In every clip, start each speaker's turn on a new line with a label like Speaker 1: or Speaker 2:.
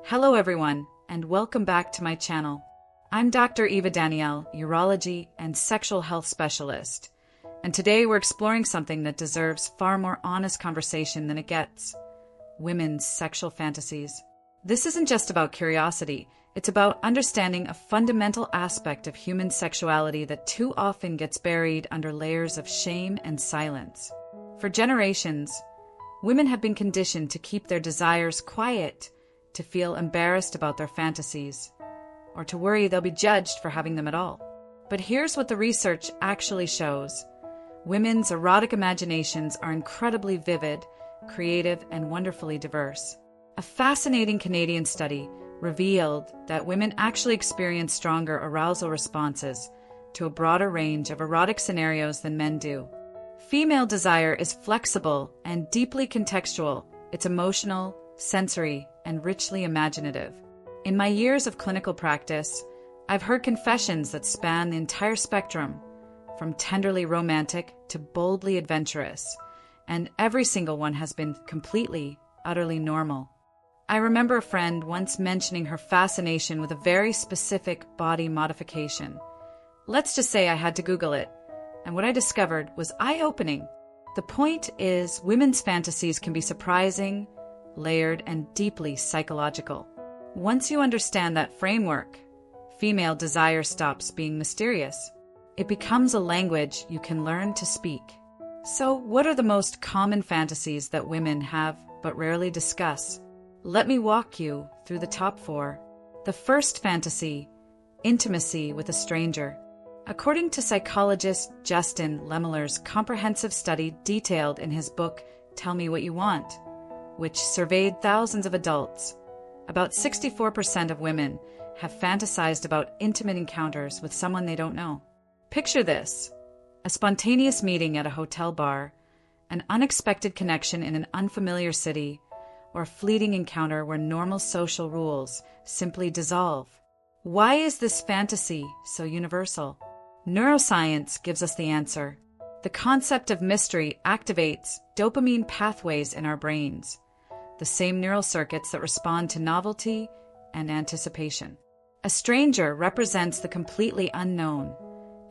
Speaker 1: Hello everyone, and welcome back to my channel. I'm Dr. Eva Danial, urology and sexual health specialist, and today we're exploring something that deserves far more honest conversation than it gets: women's sexual fantasies. This isn't just about curiosity, it's about understanding a fundamental aspect of human sexuality that too often gets buried under layers of shame and silence. For generations, women have been conditioned to keep their desires quiet, to feel embarrassed about their fantasies, or to worry they'll be judged for having them at all. But here's what the research actually shows. Women's erotic imaginations are incredibly vivid, creative, and wonderfully diverse. A fascinating Canadian study revealed that women actually experience stronger arousal responses to a broader range of erotic scenarios than men do. Female desire is flexible and deeply contextual. It's emotional, sensory, and richly imaginative. In my years of clinical practice, I've heard confessions that span the entire spectrum, from tenderly romantic to boldly adventurous, and every single one has been completely, utterly normal. I remember a friend once mentioning her fascination with a very specific body modification. Let's just say I had to Google it, and what I discovered was eye-opening. The point is, women's fantasies can be surprising, layered, and deeply psychological. Once you understand that framework, female desire stops being mysterious. It becomes a language you can learn to speak. So, what are the most common fantasies that women have but rarely discuss? Let me walk you through the top 4. The first fantasy: intimacy with a stranger. According to psychologist Justin Lehmiller's comprehensive study detailed in his book Tell Me What You Want, which surveyed thousands of adults, about 64% of women have fantasized about intimate encounters with someone they don't know. Picture this: a spontaneous meeting at a hotel bar, an unexpected connection in an unfamiliar city, or a fleeting encounter where normal social rules simply dissolve. Why is this fantasy so universal? Neuroscience gives us the answer. The concept of mystery activates dopamine pathways in our brains, the same neural circuits that respond to novelty and anticipation. A stranger represents the completely unknown,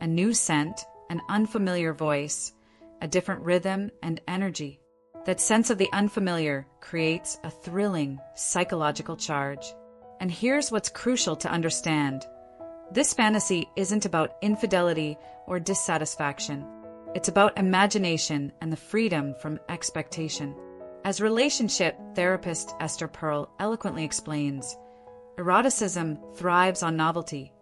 Speaker 1: a new scent, an unfamiliar voice, a different rhythm and energy. That sense of the unfamiliar creates a thrilling psychological charge. And here's what's crucial to understand. This fantasy isn't about infidelity or dissatisfaction. It's about imagination and the freedom from expectation. As relationship therapist Esther Pearl eloquently explains, eroticism thrives on novelty.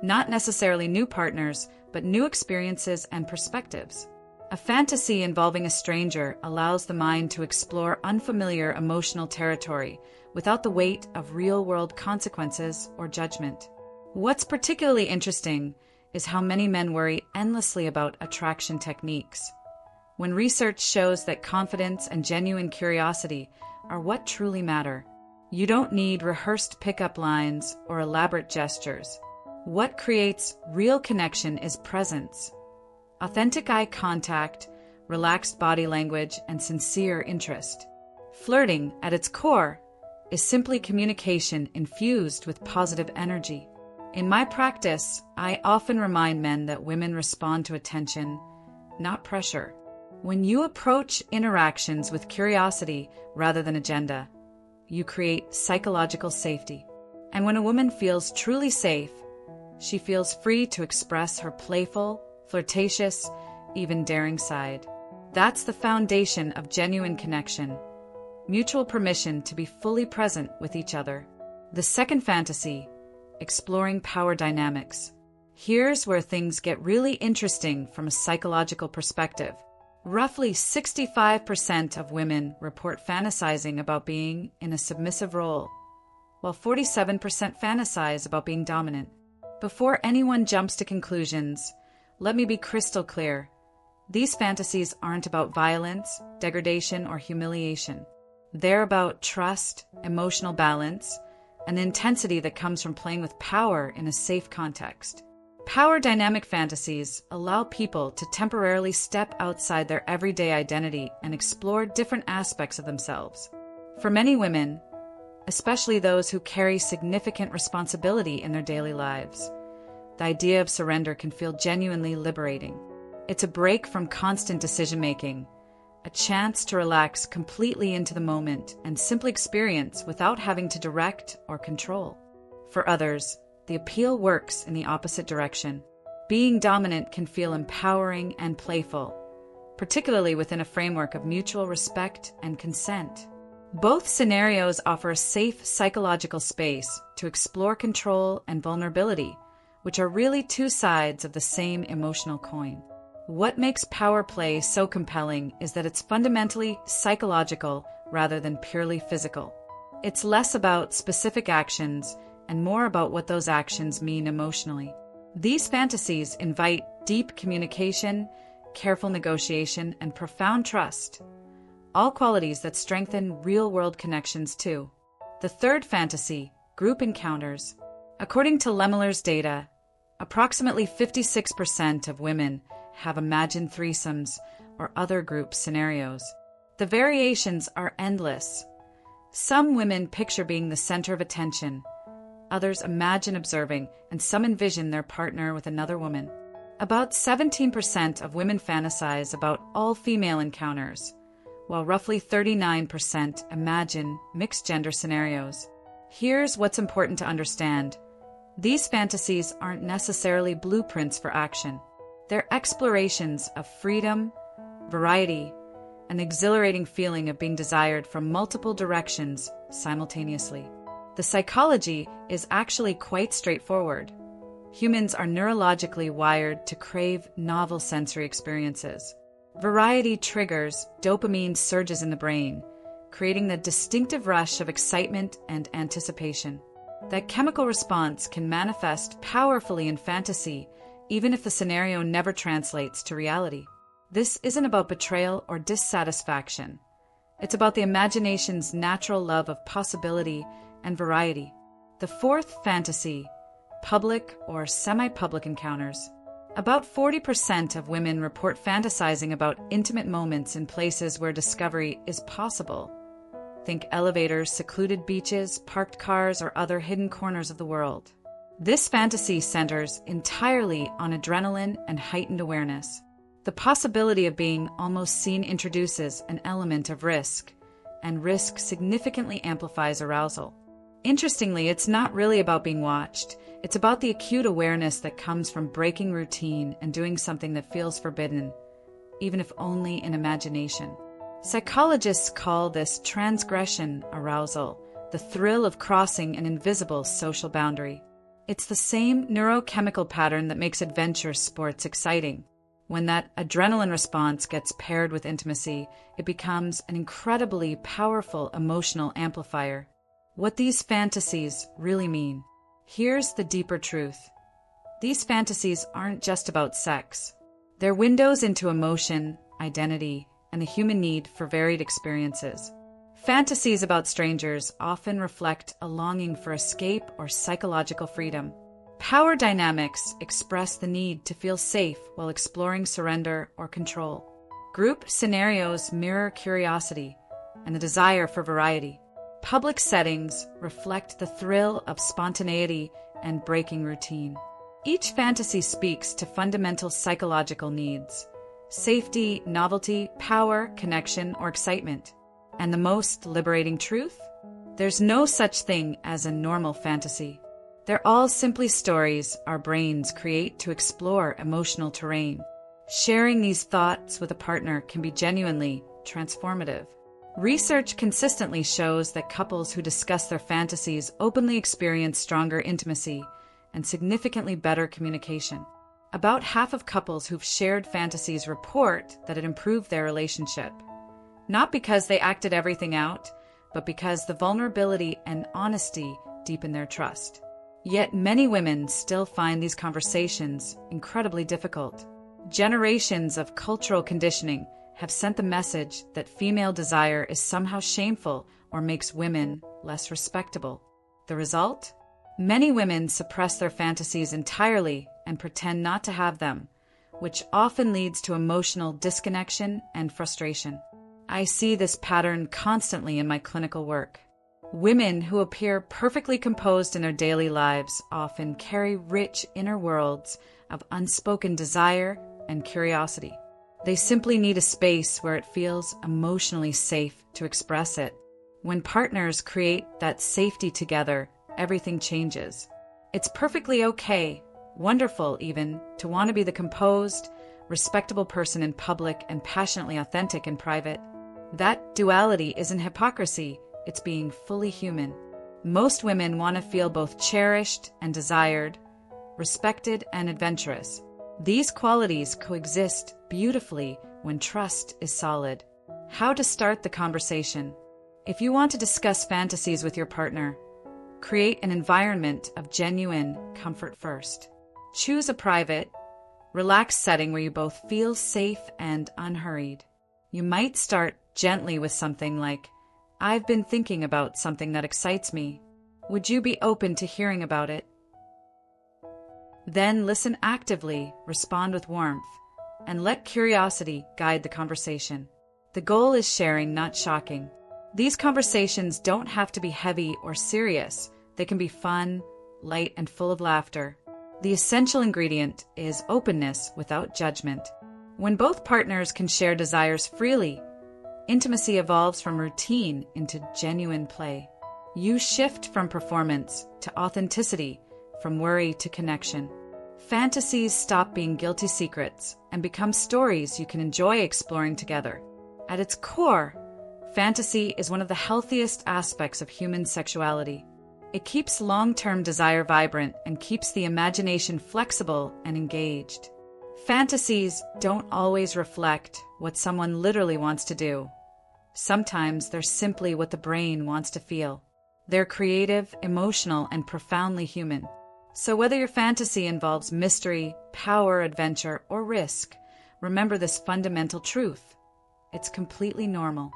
Speaker 1: Not necessarily new partners, but new experiences and perspectives. A fantasy involving a stranger allows the mind to explore unfamiliar emotional territory without the weight of real-world consequences or judgment. What's particularly interesting is how many men worry endlessly about attraction techniques, when research shows that confidence and genuine curiosity are what truly matter. You don't need rehearsed pickup lines or elaborate gestures. What creates real connection is presence. Authentic eye contact, relaxed body language, and sincere interest. Flirting, at its core, is simply communication infused with positive energy. In my practice, I often remind men that women respond to attention, not pressure. When you approach interactions with curiosity rather than agenda, you create psychological safety. And when a woman feels truly safe, she feels free to express her playful, flirtatious, even daring side. That's the foundation of genuine connection, mutual permission to be fully present with each other. The second fantasy: exploring power dynamics. Here's where things get really interesting from a psychological perspective. Roughly 65% of women report fantasizing about being in a submissive role, while 47% fantasize about being dominant. Before anyone jumps to conclusions, let me be crystal clear. These fantasies aren't about violence, degradation, or humiliation. They're about trust, emotional balance, and the intensity that comes from playing with power in a safe context. Power dynamic fantasies allow people to temporarily step outside their everyday identity and explore different aspects of themselves. For many women, especially those who carry significant responsibility in their daily lives. The idea of surrender can feel genuinely liberating. It's a break from constant decision-making, a chance to relax completely into the moment and simply experience without having to direct or control. For others, the appeal works in the opposite direction. Being dominant can feel empowering and playful, particularly within a framework of mutual respect and consent. Both scenarios offer a safe psychological space to explore control and vulnerability, which are really two sides of the same emotional coin. What makes power play so compelling is that it's fundamentally psychological rather than purely physical. It's less about specific actions and more about what those actions mean emotionally. These fantasies invite deep communication, careful negotiation, and profound trust, all qualities that strengthen real-world connections too. The third fantasy, group encounters. According to Lehmiller's data, approximately 56% of women have imagined threesomes or other group scenarios. The variations are endless. Some women picture being the center of attention, others imagine observing, and some envision their partner with another woman. About 17% of women fantasize about all-female encounters, while roughly 39% imagine mixed-gender scenarios. Here's what's important to understand. These fantasies aren't necessarily blueprints for action. They're explorations of freedom, variety, and the exhilarating feeling of being desired from multiple directions simultaneously. The psychology is actually quite straightforward. Humans are neurologically wired to crave novel sensory experiences. Variety triggers dopamine surges in the brain, creating the distinctive rush of excitement and anticipation. That chemical response can manifest powerfully in fantasy, even if the scenario never translates to reality. This isn't about betrayal or dissatisfaction. It's about the imagination's natural love of possibility and variety. The fourth fantasy, public or semi-public encounters. About 40% of women report fantasizing about intimate moments in places where discovery is possible. Think elevators, secluded beaches, parked cars, or other hidden corners of the world. This fantasy centers entirely on adrenaline and heightened awareness. The possibility of being almost seen introduces an element of risk, and risk significantly amplifies arousal. Interestingly, it's not really about being watched. It's about the acute awareness that comes from breaking routine and doing something that feels forbidden, even if only in imagination. Psychologists call this transgression arousal, the thrill of crossing an invisible social boundary. It's the same neurochemical pattern that makes adventure sports exciting. When that adrenaline response gets paired with intimacy, it becomes an incredibly powerful emotional amplifier. What these fantasies really mean. Here's the deeper truth. These fantasies aren't just about sex. They're windows into emotion, identity, and the human need for varied experiences. Fantasies about strangers often reflect a longing for escape or psychological freedom. Power dynamics express the need to feel safe while exploring surrender or control. Group scenarios mirror curiosity and the desire for variety. Public settings reflect the thrill of spontaneity and breaking routine. Each fantasy speaks to fundamental psychological needs: safety, novelty, power, connection, or excitement. And the most liberating truth? There's no such thing as a normal fantasy. They're all simply stories our brains create to explore emotional terrain. Sharing these thoughts with a partner can be genuinely transformative. Research consistently shows that couples who discuss their fantasies openly experience stronger intimacy and significantly better communication. About half of couples who've shared fantasies report that it improved their relationship. Not because they acted everything out, but because the vulnerability and honesty deepen their trust. Yet many women still find these conversations incredibly difficult. Generations of cultural conditioning have sent the message that female desire is somehow shameful or makes women less respectable. The result? Many women suppress their fantasies entirely and pretend not to have them, which often leads to emotional disconnection and frustration. I see this pattern constantly in my clinical work. Women who appear perfectly composed in their daily lives often carry rich inner worlds of unspoken desire and curiosity. They simply need a space where it feels emotionally safe to express it. When partners create that safety together, everything changes. It's perfectly okay, wonderful even, to want to be the composed, respectable person in public and passionately authentic in private. That duality isn't hypocrisy, it's being fully human. Most women want to feel both cherished and desired, respected and adventurous. These qualities coexist beautifully when trust is solid. How to start the conversation. If you want to discuss fantasies with your partner, create an environment of genuine comfort first. Choose a private, relaxed setting where you both feel safe and unhurried. You might start gently with something like, "I've been thinking about something that excites me. Would you be open to hearing about it?" Then listen actively, respond with warmth, and let curiosity guide the conversation. The goal is sharing, not shocking. These conversations don't have to be heavy or serious. They can be fun, light, and full of laughter. The essential ingredient is openness without judgment. When both partners can share desires freely, intimacy evolves from routine into genuine play. You shift from performance to authenticity, from worry to connection. Fantasies stop being guilty secrets and become stories you can enjoy exploring together. At its core, fantasy is one of the healthiest aspects of human sexuality. It keeps long-term desire vibrant and keeps the imagination flexible and engaged. Fantasies don't always reflect what someone literally wants to do. Sometimes they're simply what the brain wants to feel. They're creative, emotional, and profoundly human. So whether your fantasy involves mystery, power, adventure, or risk, remember this fundamental truth. It's completely normal.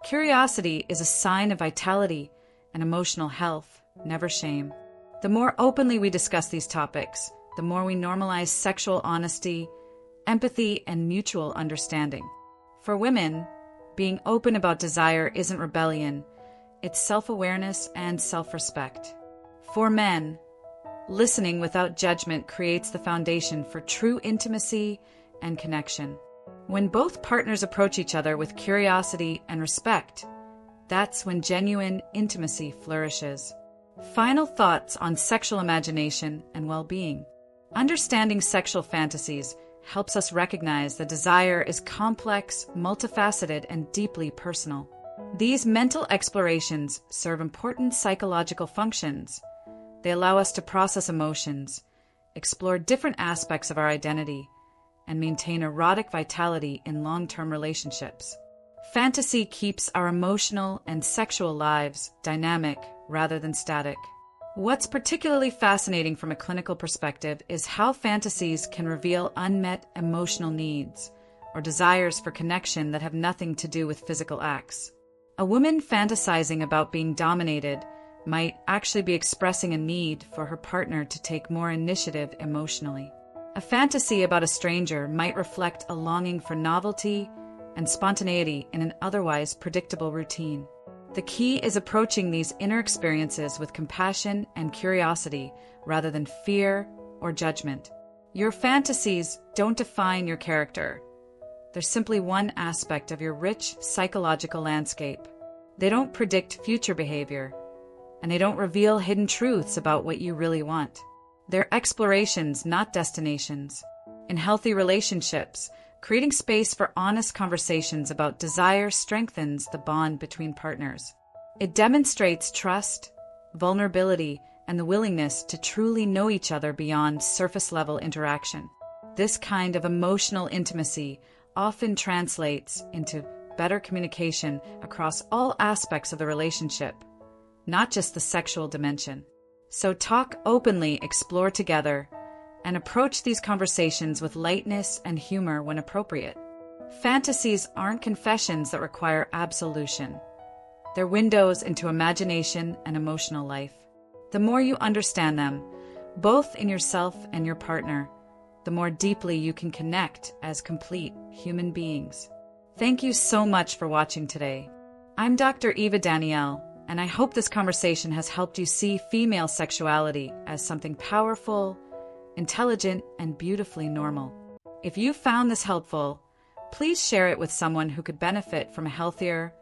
Speaker 1: Curiosity is a sign of vitality and emotional health, never shame. The more openly we discuss these topics, the more we normalize sexual honesty, empathy, and mutual understanding. For women, being open about desire isn't rebellion, it's self-awareness and self-respect. For men, listening without judgment creates the foundation for true intimacy and connection. When both partners approach each other with curiosity and respect, that's when genuine intimacy flourishes. Final thoughts on sexual imagination and well-being. Understanding sexual fantasies helps us recognize that desire is complex, multifaceted, and deeply personal. These mental explorations serve important psychological functions. They allow us to process emotions, explore different aspects of our identity, and maintain erotic vitality in long-term relationships. Fantasy keeps our emotional and sexual lives dynamic rather than static. What's particularly fascinating from a clinical perspective is how fantasies can reveal unmet emotional needs or desires for connection that have nothing to do with physical acts. A woman fantasizing about being dominated might actually be expressing a need for her partner to take more initiative emotionally. A fantasy about a stranger might reflect a longing for novelty and spontaneity in an otherwise predictable routine. The key is approaching these inner experiences with compassion and curiosity rather than fear or judgment. Your fantasies don't define your character. They're simply one aspect of your rich psychological landscape. They don't predict future behavior, and they don't reveal hidden truths about what you really want. They're explorations, not destinations. In healthy relationships, creating space for honest conversations about desire strengthens the bond between partners. It demonstrates trust, vulnerability, and the willingness to truly know each other beyond surface-level interaction. This kind of emotional intimacy often translates into better communication across all aspects of the relationship, not just the sexual dimension. So talk openly, explore together, and approach these conversations with lightness and humor when appropriate. Fantasies aren't confessions that require absolution. They're windows into imagination and emotional life. The more you understand them, both in yourself and your partner, the more deeply you can connect as complete human beings. Thank you so much for watching today. I'm Dr. Eva Danial, and I hope this conversation has helped you see female sexuality as something powerful, intelligent, and beautifully normal. If you found this helpful, please share it with someone who could benefit from a healthier,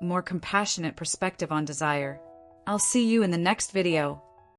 Speaker 1: more compassionate perspective on desire. I'll see you in the next video.